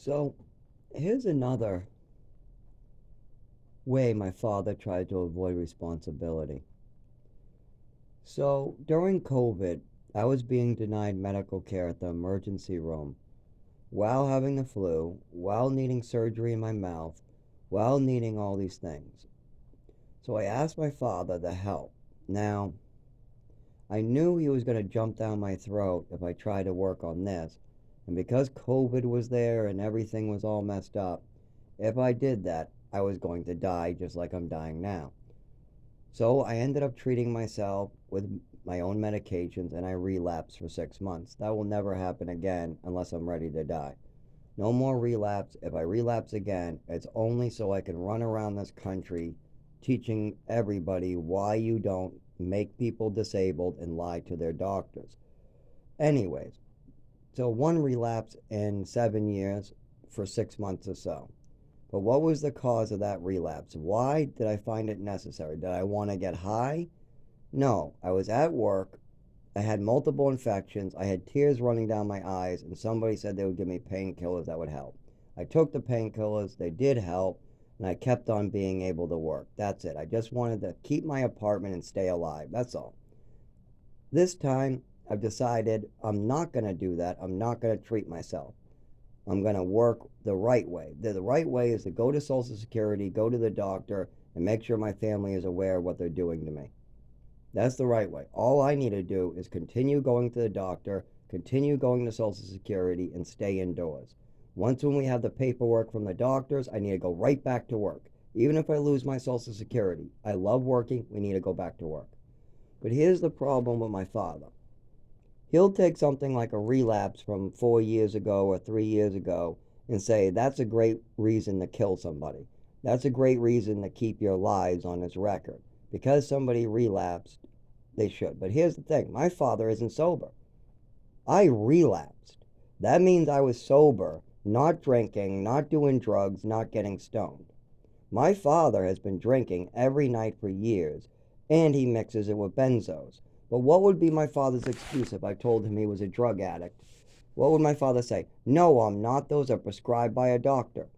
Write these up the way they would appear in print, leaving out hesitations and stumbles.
So, here's another way my father tried to avoid responsibility. So, during COVID, I was being denied medical care at the emergency room while having the flu, while needing surgery in my mouth, while needing all these things. So, I asked my father to help. Now, I knew he was going to jump down my throat if I tried to work on this. And because COVID was there and everything was all messed up, if I did that, I was going to die just like I'm dying now. So I ended up treating myself with my own medications and I relapsed for 6 months. That will never happen again unless I'm ready to die. No more relapse. If I relapse again, it's only so I can run around this country teaching everybody why you don't make people disabled and lie to their doctors. Anyways, so one relapse in 7 years for 6 months or so. But what was the cause of that relapse? Why did I find it necessary? Did I want to get high? No. I was at work. I had multiple infections. I had tears running down my eyes, and somebody said they would give me painkillers that would help. I took the painkillers. They did help, and I kept on being able to work. That's it. I just wanted to keep my apartment and stay alive. That's all. This time, I've decided I'm not going to do that. I'm not going to treat myself. I'm going to work the right way. The right way is to go to Social Security, go to the doctor, and make sure my family is aware of what they're doing to me. That's the right way. All I need to do is continue going to the doctor, continue going to Social Security, and stay indoors. Once when we have the paperwork from the doctors, I need to go right back to work. Even if I lose my Social Security, I love working. We need to go back to work. But here's the problem with my father. He'll take something like a relapse from 4 years ago or 3 years ago and say that's a great reason to kill somebody. That's a great reason to keep your lives on his record. Because somebody relapsed, they should. But here's the thing, my father isn't sober. I relapsed. That means I was sober, not drinking, not doing drugs, not getting stoned. My father has been drinking every night for years, and he mixes it with benzos. But what would be my father's excuse if I told him he was a drug addict? What would my father say? No, I'm not. Those are prescribed by a doctor.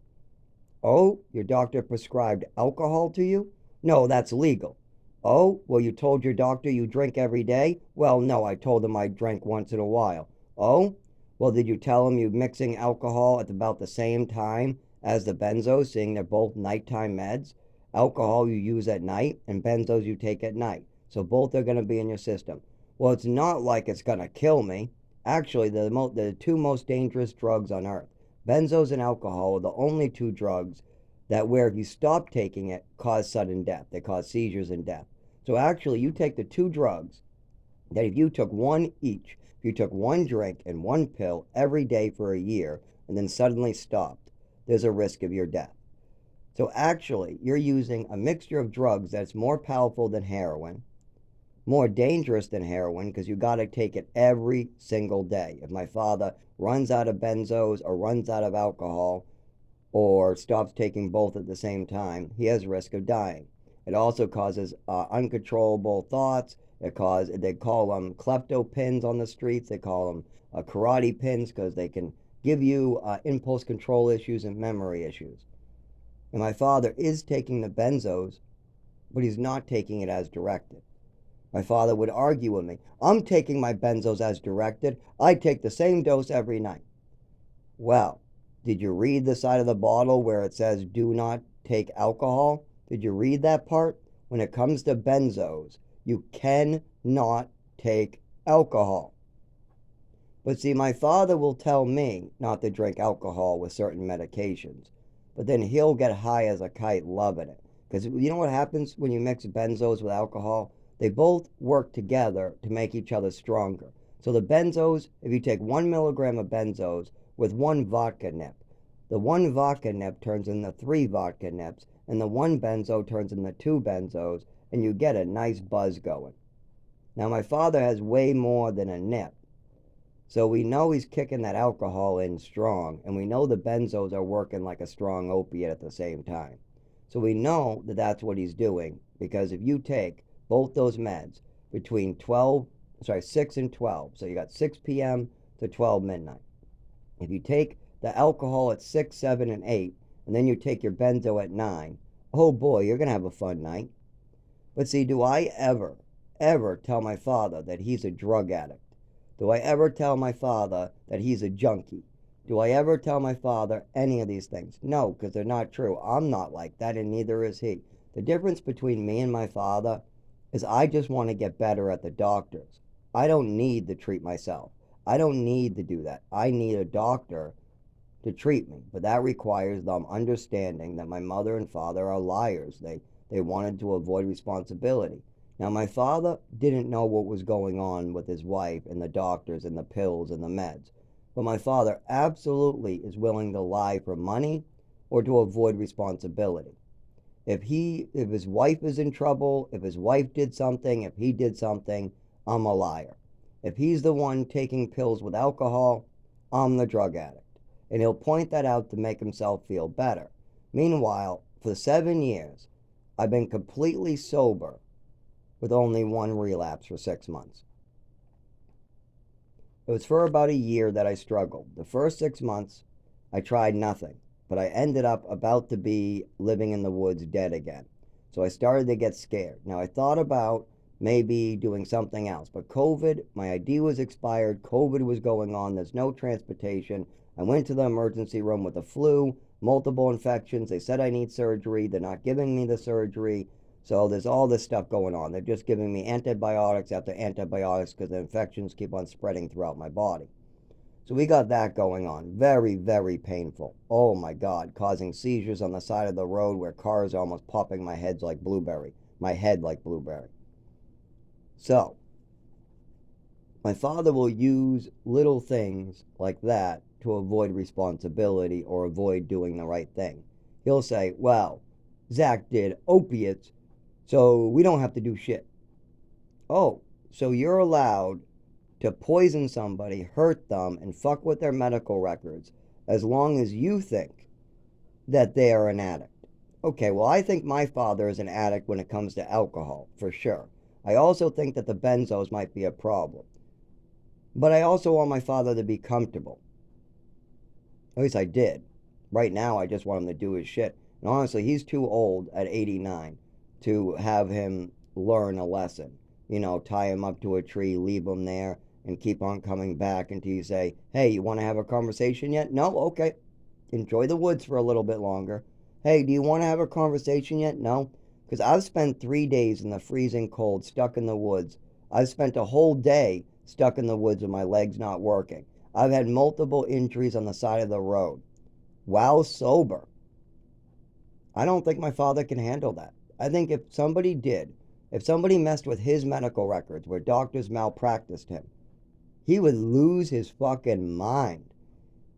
Oh, your doctor prescribed alcohol to you? No, that's legal. Oh, well, you told your doctor you drink every day? Well, no, I told him I drank once in a while. Oh, well, did you tell him you're mixing alcohol at about the same time as the benzos, seeing they're both nighttime meds? Alcohol you use at night and benzos you take at night. So both are going to be in your system. Well, it's not like it's going to kill me. Actually, the two most dangerous drugs on earth, benzos and alcohol, are the only two drugs that where if you stop taking it cause sudden death. They cause seizures and death. So actually you take the two drugs that if you took one each, if you took one drink and one pill every day for a year and then suddenly stopped, there's a risk of your death. So actually you're using a mixture of drugs that's more powerful than heroin, more dangerous than heroin because you got to take it every single day. If my father runs out of benzos or runs out of alcohol or stops taking both at the same time, he has risk of dying. It also causes uncontrollable thoughts. They call them kleptopins on the streets. They call them karate pins because they can give you impulse control issues and memory issues. And my father is taking the benzos, but he's not taking it as directed. My father would argue with me. I'm taking my benzos as directed. I take the same dose every night. Well, did you read the side of the bottle where it says do not take alcohol? Did you read that part? When it comes to benzos, you cannot take alcohol. But see, my father will tell me not to drink alcohol with certain medications, but then he'll get high as a kite loving it. Because you know what happens when you mix benzos with alcohol? They both work together to make each other stronger. So the benzos, if you take 1 milligram of benzos with one vodka nip, the one vodka nip turns into three vodka nips, and the one benzo turns into two benzos, and you get a nice buzz going. Now, my father has way more than a nip. So we know he's kicking that alcohol in strong, and we know the benzos are working like a strong opiate at the same time. So we know that that's what he's doing, because if you take both those meds between 6 and 12, so you got 6 p.m. to 12 midnight. If you take the alcohol at 6, 7, and 8, and then you take your benzo at 9, oh boy, you're going to have a fun night. But see, do I ever tell my father that he's a drug addict? Do I ever tell my father that he's a junkie? Do I ever tell my father any of these things? No, because they're not true. I'm not like that, and neither is he. The difference between me and my father is I just want to get better at the doctors. I don't need to treat myself. I don't need to do that. I need a doctor to treat me. But that requires them understanding that my mother and father are liars. They wanted to avoid responsibility. Now, my father didn't know what was going on with his wife and the doctors and the pills and the meds. But my father absolutely is willing to lie for money or to avoid responsibility. If his wife is in trouble, if his wife did something, if he did something, I'm a liar. If he's the one taking pills with alcohol, I'm the drug addict. And he'll point that out to make himself feel better. Meanwhile, for 7 years, I've been completely sober with only one relapse for 6 months. It was for about a year that I struggled. The first 6 months, I tried nothing, but I ended up about to be living in the woods dead again. So I started to get scared. Now, I thought about maybe doing something else, but COVID, my ID was expired, COVID was going on, there's no transportation. I went to the emergency room with the flu, multiple infections. They said I need surgery. They're not giving me the surgery. So there's all this stuff going on. They're just giving me antibiotics after antibiotics because the infections keep on spreading throughout my body. So we got that going on. Very, very painful. Oh my God, causing seizures on the side of the road where cars are almost popping my head like blueberry. So, my father will use little things like that to avoid responsibility or avoid doing the right thing. He'll say, well, Zach did opiates, so we don't have to do shit. Oh, so you're allowed to poison somebody, hurt them, and fuck with their medical records as long as you think that they are an addict. Okay, well, I think my father is an addict when it comes to alcohol, for sure. I also think that the benzos might be a problem. But I also want my father to be comfortable. At least I did. Right now, I just want him to do his shit. And honestly, he's too old at 89 to have him learn a lesson. You know, tie him up to a tree, leave him there, and keep on coming back until you say, hey, you want to have a conversation yet? No? Okay. Enjoy the woods for a little bit longer. Hey, do you want to have a conversation yet? No? Because I've spent 3 days in the freezing cold, stuck in the woods. I've spent a whole day stuck in the woods with my legs not working. I've had multiple injuries on the side of the road while sober. I don't think my father can handle that. I think if somebody messed with his medical records where doctors malpracticed him, he would lose his fucking mind.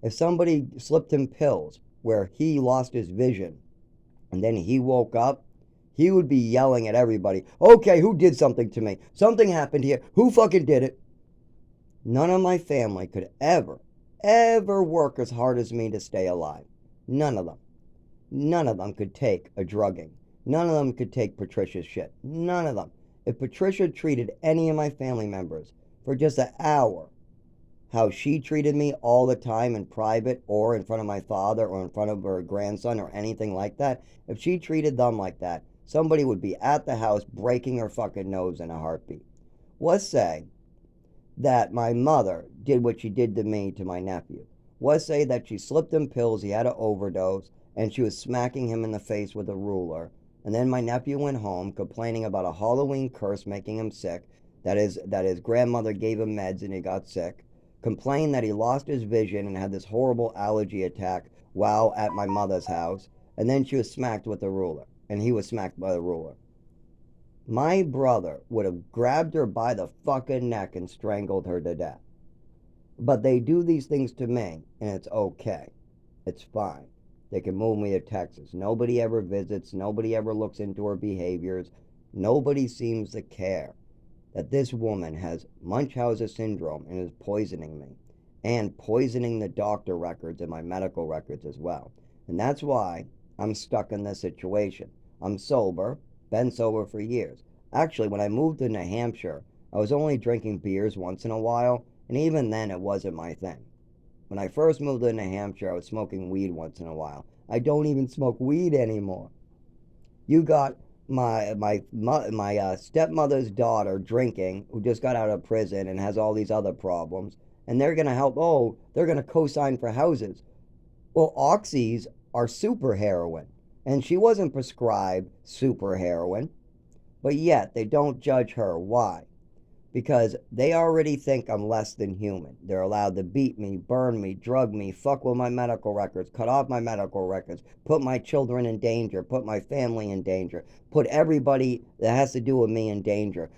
If somebody slipped him pills where he lost his vision and then he woke up, he would be yelling at everybody, okay, who did something to me? Something happened here. Who fucking did it? None of my family could ever work as hard as me to stay alive. None of them. None of them could take a drugging. None of them could take Patricia's shit. None of them. If Patricia treated any of my family members for just an hour, how she treated me all the time in private or in front of my father or in front of her grandson or anything like that, if she treated them like that, somebody would be at the house breaking her fucking nose in a heartbeat. Let's say that my mother did what she did to me to my nephew. Let's say that she slipped him pills, he had an overdose, and she was smacking him in the face with a ruler. And then my nephew went home complaining about a Halloween curse making him sick, that his grandmother gave him meds and he got sick, complained that he lost his vision and had this horrible allergy attack while at my mother's house, and then she was smacked with a ruler, and he was smacked by the ruler. My brother would have grabbed her by the fucking neck and strangled her to death. But they do these things to me, and it's okay. It's fine. They can move me to Texas. Nobody ever visits. Nobody ever looks into her behaviors. Nobody seems to care that this woman has Munchausen syndrome and is poisoning me and poisoning the doctor records and my medical records as well. And that's why I'm stuck in this situation. I'm sober, been sober for years. Actually, when I moved to New Hampshire, I was only drinking beers once in a while, and even then it wasn't my thing. When I first moved to New Hampshire, I was smoking weed once in a while. I don't even smoke weed anymore. You got my stepmother's daughter drinking, who just got out of prison and has all these other problems, and they're gonna help. Oh, they're gonna co-sign for houses. Well, oxys are super heroin, and she wasn't prescribed super heroin, but yet they don't judge her. Why? Because they already think I'm less than human. They're allowed to beat me, burn me, drug me, fuck with my medical records, cut off my medical records, put my children in danger, put my family in danger, put everybody that has to do with me in danger,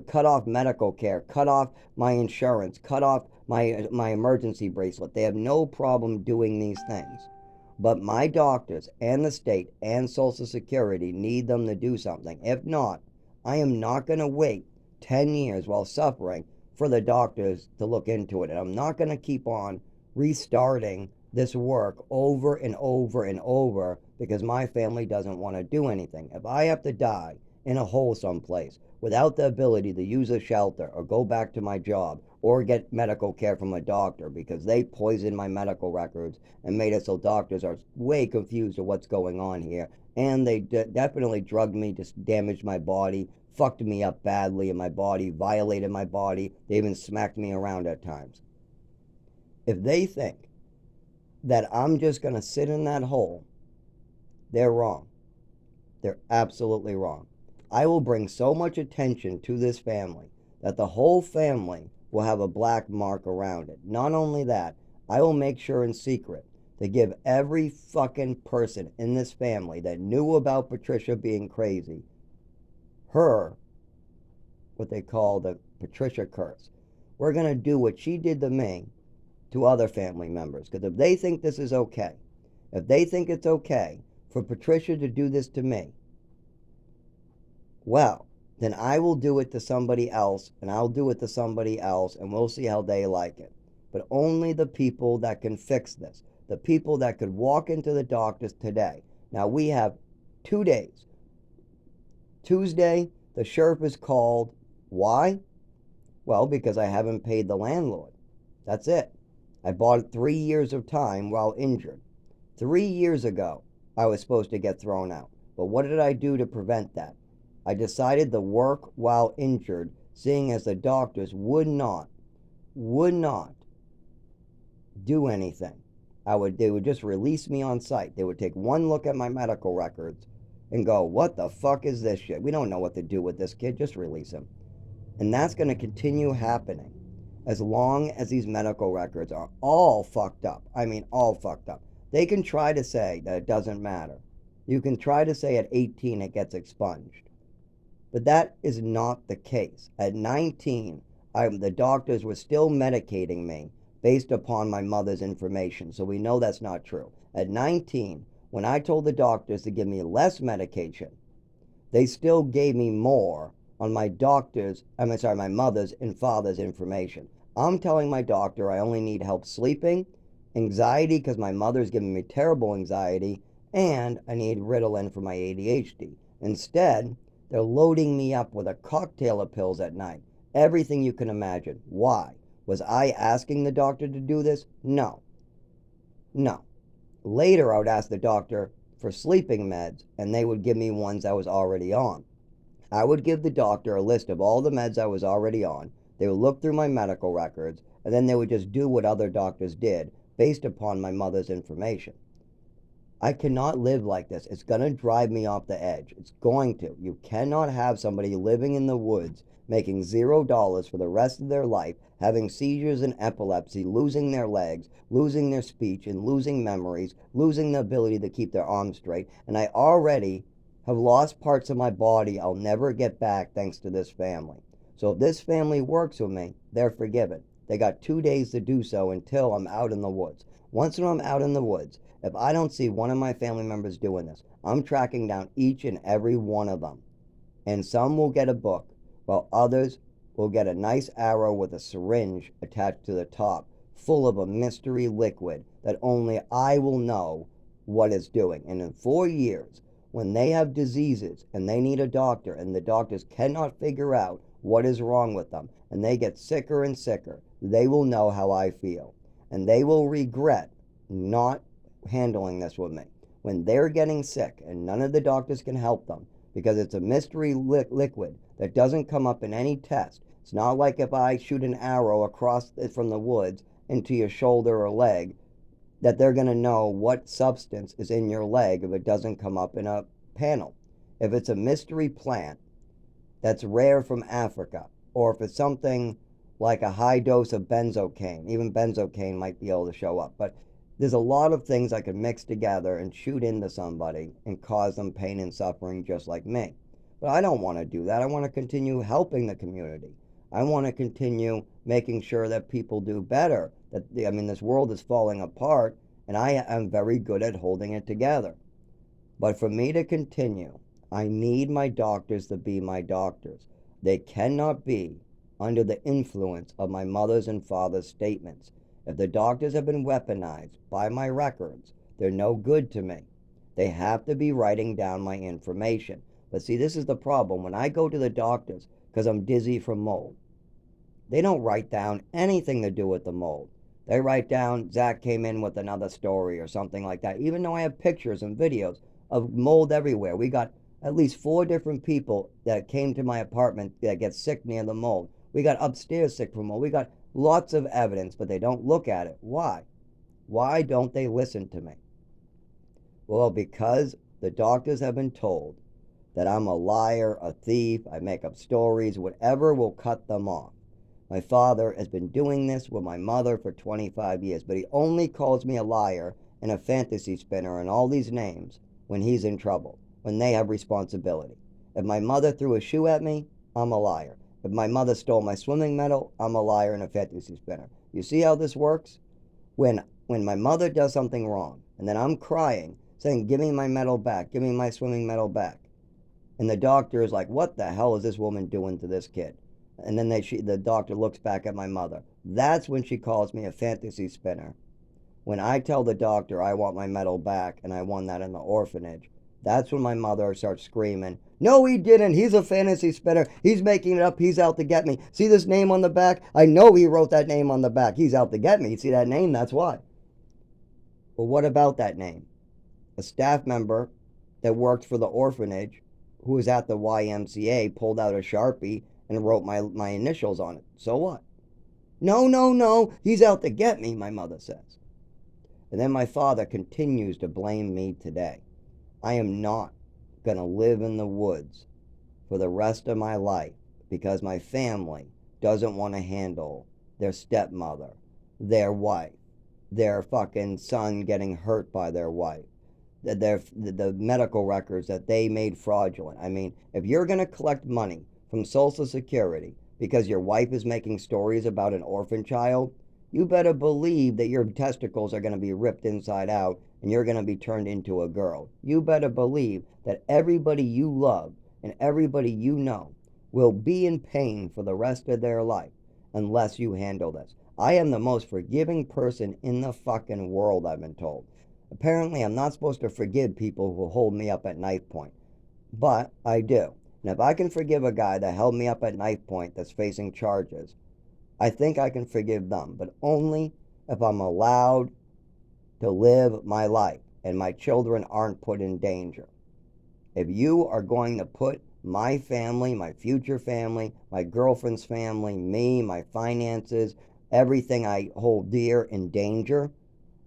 cut off medical care, cut off my insurance, cut off my emergency bracelet. They have no problem doing these things. But my doctors and the state and Social Security need them to do something. If not, I am not going to wait 10 years while suffering for the doctors to look into it. And I'm not going to keep on restarting this work over and over and over because my family doesn't want to do anything. If I have to die in a hole someplace without the ability to use a shelter or go back to my job or get medical care from a doctor because they poisoned my medical records and made it so doctors are way confused of what's going on here, and they definitely drugged me, just damaged my body, fucked me up badly in my body, violated my body. They even smacked me around at times. If they think that I'm just going to sit in that hole, they're wrong. They're absolutely wrong. I will bring so much attention to this family that the whole family will have a black mark around it. Not only that, I will make sure in secret to give every fucking person in this family that knew about Patricia being crazy her what they call the Patricia curse. We're going to do what she did to me to other family members. Because if they think this is okay, if they think it's okay for Patricia to do this to me, well, then I will do it to somebody else, and I'll do it to somebody else, and we'll see how they like it. But only the people that can fix this, the people that could walk into the doctors today. Now, we have 2 days. Tuesday, the sheriff is called. Why? Well, because I haven't paid the landlord. That's it. I bought 3 years of time while injured. 3 years ago, I was supposed to get thrown out. But what did I do to prevent that? I decided to work while injured, seeing as the doctors would not do anything. They would just release me on site. They would take one look at my medical records and go, what the fuck is this shit? We don't know what to do with this kid. Just release him. And that's going to continue happening as long as these medical records are all fucked up. I mean, all fucked up. They can try to say that it doesn't matter. You can try to say at 18 it gets expunged. But that is not the case. At 19, the doctors were still medicating me based upon my mother's information. So we know that's not true. At 19, when I told the doctors to give me less medication, they still gave me more on my mother's and father's information. I'm telling my doctor I only need help sleeping, anxiety because my mother's giving me terrible anxiety, and I need Ritalin for my ADHD. Instead, they're loading me up with a cocktail of pills at night. Everything you can imagine. Why? Was I asking the doctor to do this? No. No. Later, I would ask the doctor for sleeping meds, and they would give me ones I was already on. I would give the doctor a list of all the meds I was already on. They would look through my medical records, and then they would just do what other doctors did based upon my mother's information. I cannot live like this. It's going to drive me off the edge. It's going to. You cannot have somebody living in the woods making $0 for the rest of their life, having seizures and epilepsy, losing their legs, losing their speech, and losing memories, losing the ability to keep their arms straight. And I already have lost parts of my body I'll never get back thanks to this family. So if this family works with me, they're forgiven. They got 2 days to do so until I'm out in the woods. Once I'm out in the woods, if I don't see one of my family members doing this, I'm tracking down each and every one of them. And some will get a book, while others will get a nice arrow with a syringe attached to the top, full of a mystery liquid that only I will know what it's doing. And in 4 years, when they have diseases and they need a doctor and the doctors cannot figure out what is wrong with them and they get sicker and sicker, they will know how I feel. and they will regret not handling this with me. When they're getting sick and none of the doctors can help them because it's a mystery liquid that doesn't come up in any test. It's not like if I shoot an arrow across from the woods into your shoulder or leg that they're going to know what substance is in your leg if it doesn't come up in a panel. If it's a mystery plant that's rare from Africa, or if it's something like a high dose of benzocaine, even benzocaine might be able to show up. But there's a lot of things I can mix together and shoot into somebody and cause them pain and suffering just like me. But I don't want to do that. I want to continue helping the community. I want to continue making sure that people do better. This world is falling apart, and I am very good at holding it together. But for me to continue, I need my doctors to be my doctors. They cannot be under the influence of my mother's and father's statements. If the doctors have been weaponized by my records, they're no good to me. They have to be writing down my information. But see, this is the problem. When I go to the doctors because I'm dizzy from mold, they don't write down anything to do with the mold. They write down Zach came in with another story or something like that, even though I have pictures and videos of mold everywhere. We got at least 4 different people that came to my apartment that get sick near the mold. We got upstairs sick from mold. We got lots of evidence, but they don't look at it. Why? Why don't they listen to me? Well, because the doctors have been told that I'm a liar, a thief, I make up stories, whatever will cut them off. My father has been doing this with my mother for 25 years, but he only calls me a liar and a fantasy spinner and all these names when he's in trouble, when they have responsibility. If my mother threw a shoe at me, I'm a liar. If my mother stole my swimming medal, I'm a liar and a fantasy spinner. You see how this works? When my mother does something wrong, and then I'm crying, saying, give me my medal back, give me my swimming medal back. And the doctor is like, what the hell is this woman doing to this kid? And then the doctor looks back at my mother. That's when she calls me a fantasy spinner. When I tell the doctor I want my medal back and I won that in the orphanage, that's when my mother starts screaming, no, he didn't. He's a fantasy spinner. He's making it up. He's out to get me. See this name on the back? I know he wrote that name on the back. He's out to get me. See that name? That's why. Well, what about that name? A staff member that worked for the orphanage who was at the YMCA pulled out a Sharpie and wrote my initials on it. So what? No. He's out to get me, my mother says. And then my father continues to blame me today. I am not going to live in the woods for the rest of my life because my family doesn't want to handle their stepmother, their wife, their fucking son getting hurt by their wife, the medical records that they made fraudulent. I mean, if you're going to collect money from Social Security because your wife is making stories about an orphan child, you better believe that your testicles are going to be ripped inside out and you're going to be turned into a girl. You better believe that everybody you love and everybody you know will be in pain for the rest of their life unless you handle this. I am the most forgiving person in the fucking world, I've been told. Apparently, I'm not supposed to forgive people who hold me up at knife point, but I do. And if I can forgive a guy that held me up at knife point that's facing charges, I think I can forgive them, but only if I'm allowed to live my life and my children aren't put in danger. If you are going to put my family, my future family, my girlfriend's family, me, my finances, everything I hold dear in danger,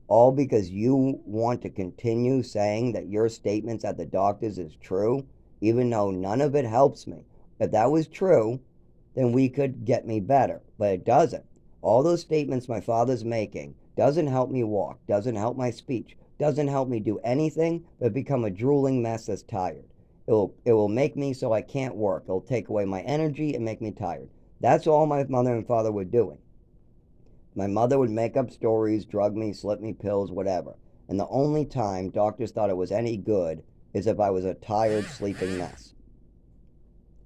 all because you want to continue saying that your statements at the doctors is true, even though none of it helps me. If that was true, then we could get me better, but it doesn't. All those statements my father's making doesn't help me walk, doesn't help my speech, doesn't help me do anything but become a drooling mess that's tired. It will make me so I can't work. It'll take away my energy and make me tired. That's all my mother and father were doing. My mother would make up stories, drug me, slip me pills, whatever. And the only time doctors thought it was any good is if I was a tired, sleeping mess.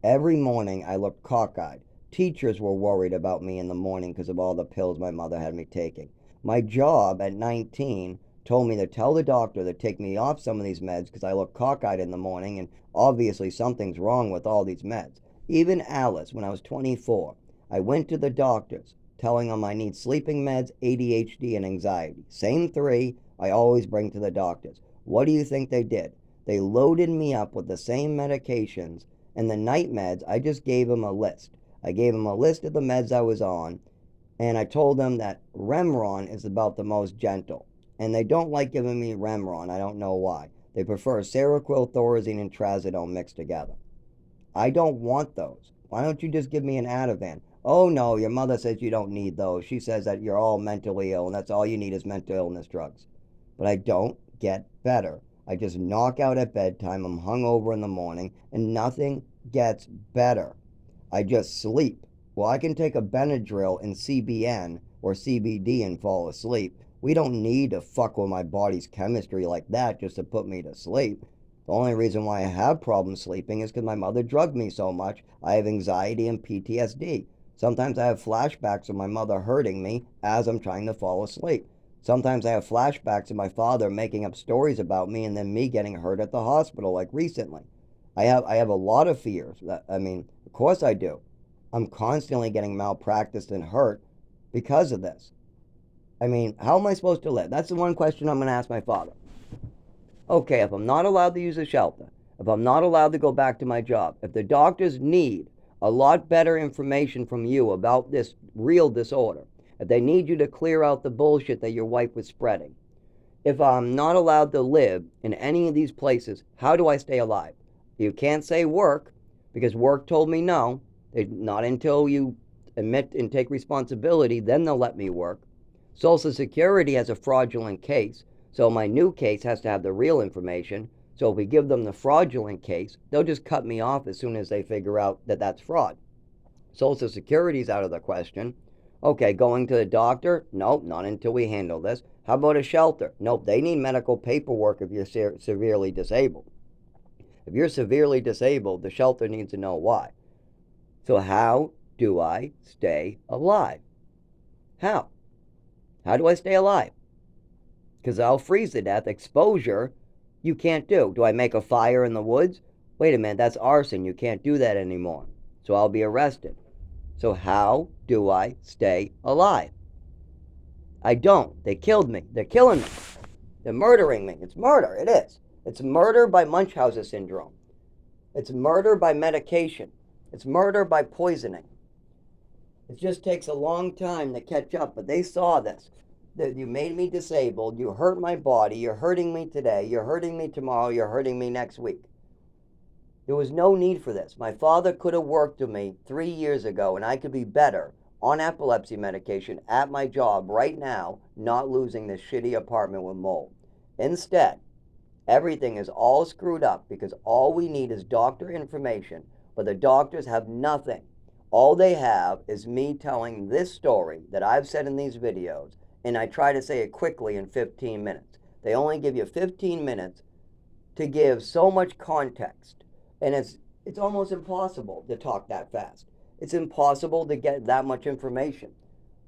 Every morning I looked cockeyed. Teachers were worried about me in the morning because of all the pills my mother had me taking. My job at 19 told me to tell the doctor to take me off some of these meds because I look cockeyed in the morning and obviously something's wrong with all these meds. Even Alice, when I was 24, I went to the doctors telling them I need sleeping meds, ADHD, and anxiety. Same three I always bring to the doctors. What do you think they did? They loaded me up with the same medications, and the night meds, I just gave them a list. I gave them a list of the meds I was on, and I told them that Remeron is about the most gentle. And they don't like giving me Remeron. I don't know why. They prefer Seroquel, Thorazine, and Trazodone mixed together. I don't want those. Why don't you just give me an Ativan? Oh no, your mother says you don't need those. She says that you're all mentally ill and that's all you need is mental illness drugs. But I don't get better. I just knock out at bedtime. I'm hungover in the morning and nothing gets better. I just sleep. Well, I can take a Benadryl and CBN or CBD and fall asleep. We don't need to fuck with my body's chemistry like that just to put me to sleep. The only reason why I have problems sleeping is because my mother drugged me so much. I have anxiety and PTSD. Sometimes I have flashbacks of my mother hurting me as I'm trying to fall asleep. Sometimes I have flashbacks of my father making up stories about me and then me getting hurt at the hospital, like recently. I have a lot of fears. Of course I do. I'm constantly getting malpracticed and hurt because of this. How am I supposed to live? That's the one question I'm going to ask my father. Okay, if I'm not allowed to use a shelter, if I'm not allowed to go back to my job, if the doctors need a lot better information from you about this real disorder, if they need you to clear out the bullshit that your wife was spreading, if I'm not allowed to live in any of these places, how do I stay alive? You can't say work, because work told me no. Not until you admit and take responsibility, then they'll let me work. Social Security has a fraudulent case, so my new case has to have the real information. So if we give them the fraudulent case, they'll just cut me off as soon as they figure out that that's fraud. Social Security's out of the question. Okay, going to the doctor? Nope, not until we handle this. How about a shelter? Nope, they need medical paperwork if you're severely disabled. If you're severely disabled, the shelter needs to know why. So how do I stay alive? How? How do I stay alive? Because I'll freeze to death. Exposure, you can't do. Do I make a fire in the woods? Wait a minute, that's arson. You can't do that anymore. So I'll be arrested. So how do I stay alive? I don't. They killed me. They're killing me. They're murdering me. It's murder. It is. It's murder by Munchausen syndrome. It's murder by medication. It's murder by poisoning. It just takes a long time to catch up, but they saw this. That you made me disabled, you hurt my body, you're hurting me today, you're hurting me tomorrow, you're hurting me next week. There was no need for this. My father could have worked with me 3 years ago and I could be better on epilepsy medication at my job right now, not losing this shitty apartment with mold. Instead, everything is all screwed up because all we need is doctor information, but the doctors have nothing. All they have is me telling this story that I've said in these videos, and I try to say it quickly in 15 minutes. They only give you 15 minutes to give so much context, and it's almost impossible to talk that fast. It's impossible to get that much information.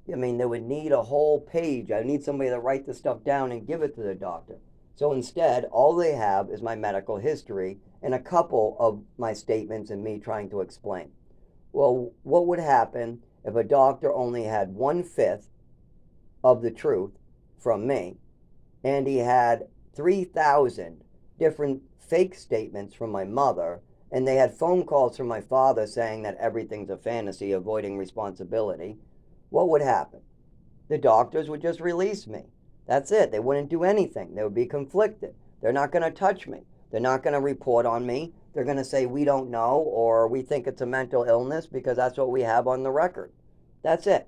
They would need a whole page. I need somebody to write the stuff down and give it to the doctor. So instead, all they have is my medical history and a couple of my statements and me trying to explain. Well, what would happen if a doctor only had 1/5 of the truth from me and he had 3,000 different fake statements from my mother and they had phone calls from my father saying that everything's a fantasy, avoiding responsibility? What would happen? The doctors would just release me. That's it. They wouldn't do anything. They would be conflicted. They're not going to touch me. They're not going to report on me. They're going to say, we don't know, or we think it's a mental illness because that's what we have on the record. That's it.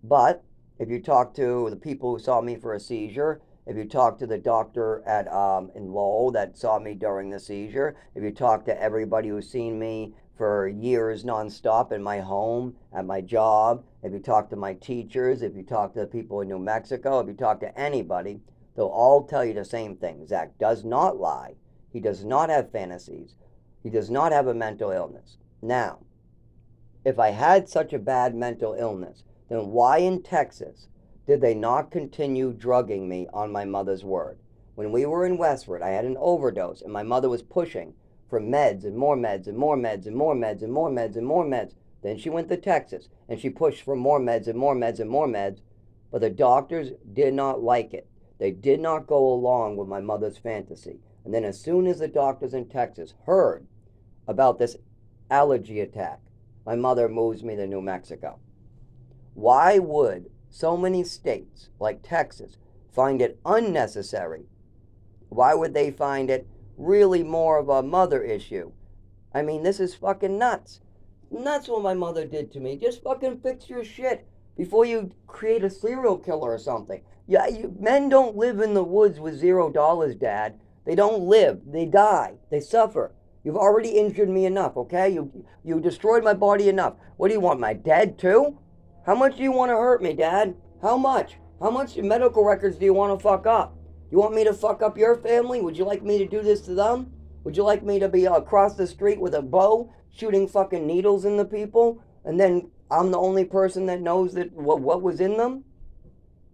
But if you talk to the people who saw me for a seizure, if you talk to the doctor at in Lowell that saw me during the seizure, if you talk to everybody who's seen me for years nonstop in my home, at my job, if you talk to my teachers, if you talk to the people in New Mexico, if you talk to anybody, they'll all tell you the same thing. Zach does not lie. He does not have fantasies. He does not have a mental illness. Now, if I had such a bad mental illness, then why in Texas did they not continue drugging me on my mother's word? When we were in Westford, I had an overdose and my mother was pushing for meds and more meds and more meds and more meds and more meds and more meds Then she went to Texas, and she pushed for more meds and more meds and more meds, but the doctors did not like it. They did not go along with my mother's fantasy. And then as soon as the doctors in Texas heard about this allergy attack, my mother moves me to New Mexico. Why would so many states like Texas find it unnecessary? Why would they find it really more of a mother issue? I mean, this is fucking nuts. And that's what my mother did to me. Just fucking fix your shit before you create a serial killer or something. Yeah, men don't live in the woods with $0, Dad. They don't live. They die. They suffer. You've already injured me enough, okay? You destroyed my body enough. What do you want, my dead too? How much do you want to hurt me, Dad? How much? How much medical records do you want to fuck up? You want me to fuck up your family? Would you like me to do this to them? Would you like me to be across the street with a bow shooting fucking needles in the people, and then I'm the only person that knows that what was in them?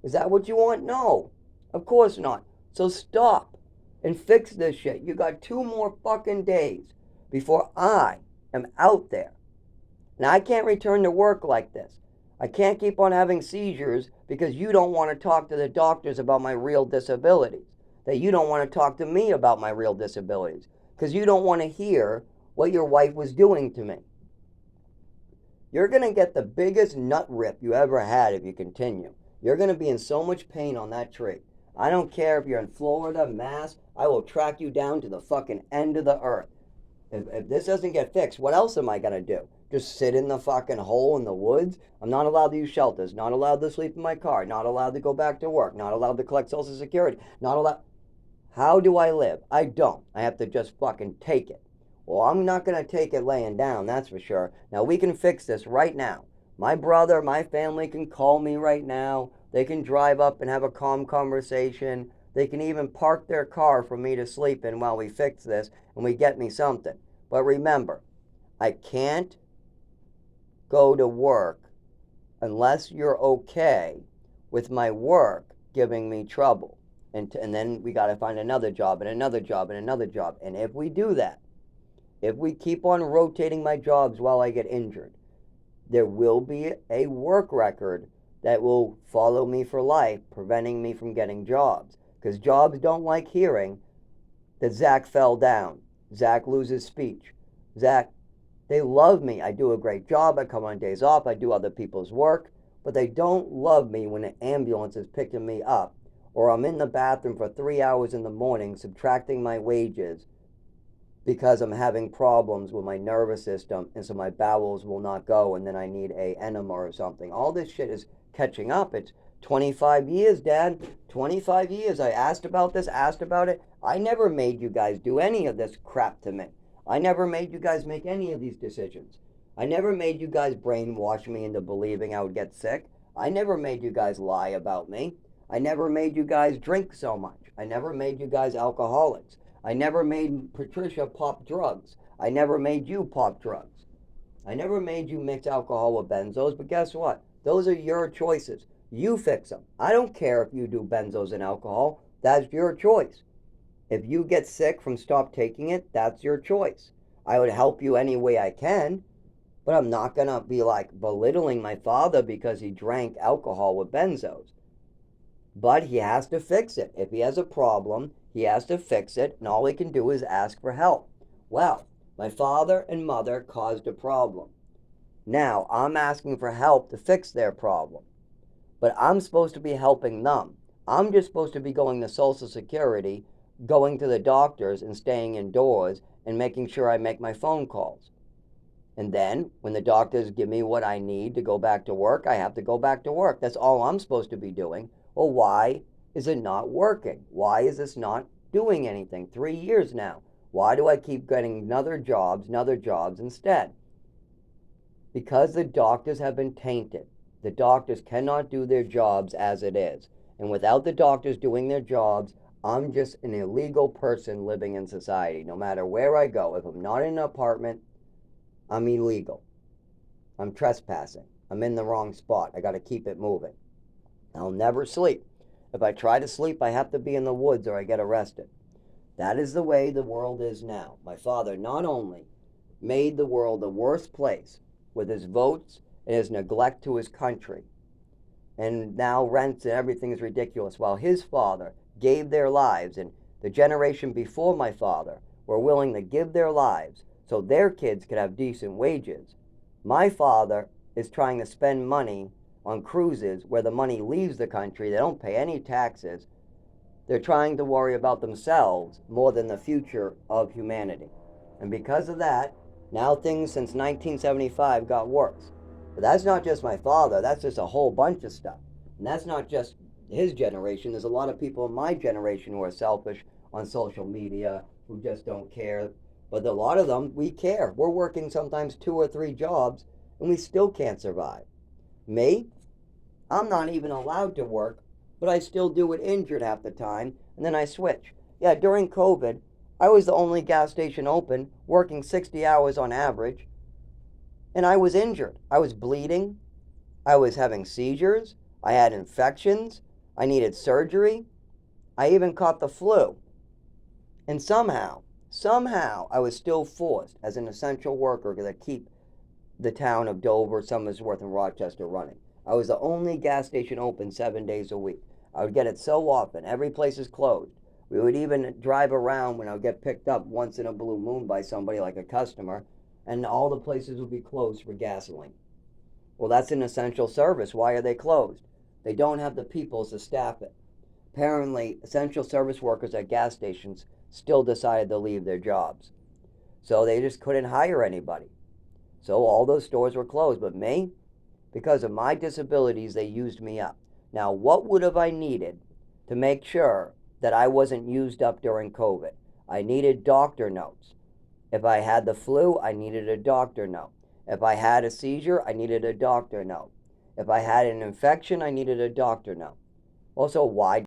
Is that what you want? No, of course not. So stop and fix this shit. You got 2 more fucking days before I am out there. Now I can't return to work like this. I can't keep on having seizures because you don't want to talk to the doctors about my real disabilities. That you don't want to talk to me about my real disabilities. Because you don't want to hear what your wife was doing to me. You're going to get the biggest nut rip you ever had if you continue. You're going to be in so much pain on that tree. I don't care if you're in Florida, Mass, I will track you down to the fucking end of the earth. If this doesn't get fixed, what else am I going to do? Just sit in the fucking hole in the woods? I'm not allowed to use shelters, not allowed to sleep in my car, not allowed to go back to work, not allowed to collect Social Security, not allowed. How do I live? I don't. I have to just fucking take it. Well, I'm not going to take it laying down, that's for sure. Now, we can fix this right now. My brother, my family can call me right now. They can drive up and have a calm conversation. They can even park their car for me to sleep in while we fix this and we get me something. But remember, I can't go to work unless you're okay with my work giving me trouble. And then we got to find another job and another job and another job. And if we do that, if we keep on rotating my jobs while I get injured, there will be a work record that will follow me for life, preventing me from getting jobs. Because jobs don't like hearing that Zach fell down. Zach loses speech. Zach, they love me. I do a great job. I come on days off. I do other people's work. But they don't love me when an ambulance is picking me up, or I'm in the bathroom for 3 hours in the morning subtracting my wages because I'm having problems with my nervous system, and so my bowels will not go, and then I need a enema or something. All this shit is catching up. It's 25 years, Dad. 25 years. I asked about this, asked about it. I never made you guys do any of this crap to me. I never made you guys make any of these decisions. I never made you guys brainwash me into believing I would get sick. I never made you guys lie about me. I never made you guys drink so much. I never made you guys alcoholics. I never made Patricia pop drugs. I never made you pop drugs. I never made you mix alcohol with benzos, but guess what? Those are your choices. You fix them. I don't care if you do benzos and alcohol. That's your choice. If you get sick from stop taking it, that's your choice. I would help you any way I can, but I'm not going to be like belittling my father because he drank alcohol with benzos. But he has to fix it. If he has a problem, he has to fix it, and all he can do is ask for help. Well, my father and mother caused a problem. Now, I'm asking for help to fix their problem. But I'm supposed to be helping them. I'm just supposed to be going to Social Security, going to the doctors, and staying indoors, and making sure I make my phone calls. And then, when the doctors give me what I need to go back to work, I have to go back to work. That's all I'm supposed to be doing. Well, why is it not working? Why is this not doing anything? 3 years now. Why do I keep getting other jobs instead? Because the doctors have been tainted. The doctors cannot do their jobs as it is. And without the doctors doing their jobs, I'm just an illegal person living in society. No matter where I go, if I'm not in an apartment, I'm illegal. I'm trespassing. I'm in the wrong spot. I got to keep it moving. I'll never sleep. If I try to sleep, I have to be in the woods or I get arrested. That is the way the world is now. My father not only made the world the worst place, with his votes and his neglect to his country. And now rents and everything is ridiculous, while his father gave their lives, and the generation before my father were willing to give their lives so their kids could have decent wages. My father is trying to spend money on cruises where the money leaves the country. They don't pay any taxes. They're trying to worry about themselves more than the future of humanity. And because of that, now things since 1975 got worse. But that's not just my father, that's just a whole bunch of stuff. And that's not just his generation. There's a lot of people in my generation who are selfish on social media, who just don't care. But a lot of them, we care. We're working sometimes 2 or 3 jobs and we still can't survive. Me, I'm not even allowed to work, but I still do it injured half the time, and then I switch. Yeah, during COVID, I was the only gas station open, working 60 hours on average, and I was injured. I was bleeding. I was having seizures. I had infections. I needed surgery. I even caught the flu. And somehow, I was still forced as an essential worker to keep the town of Dover, Somersworth, and Rochester running. I was the only gas station open 7 days a week. I would get it so often. Every place is closed. We would even drive around when I would get picked up once in a blue moon by somebody like a customer, and all the places would be closed for gasoline. Well, that's an essential service. Why are they closed? They don't have the people to staff it. Apparently, essential service workers at gas stations still decided to leave their jobs. So they just couldn't hire anybody. So all those stores were closed. But me, because of my disabilities, they used me up. Now, what would have I needed to make sure that I wasn't used up during COVID? I needed doctor notes. If I had the flu, I needed a doctor note. If I had a seizure, I needed a doctor note. If I had an infection, I needed a doctor note. Also, why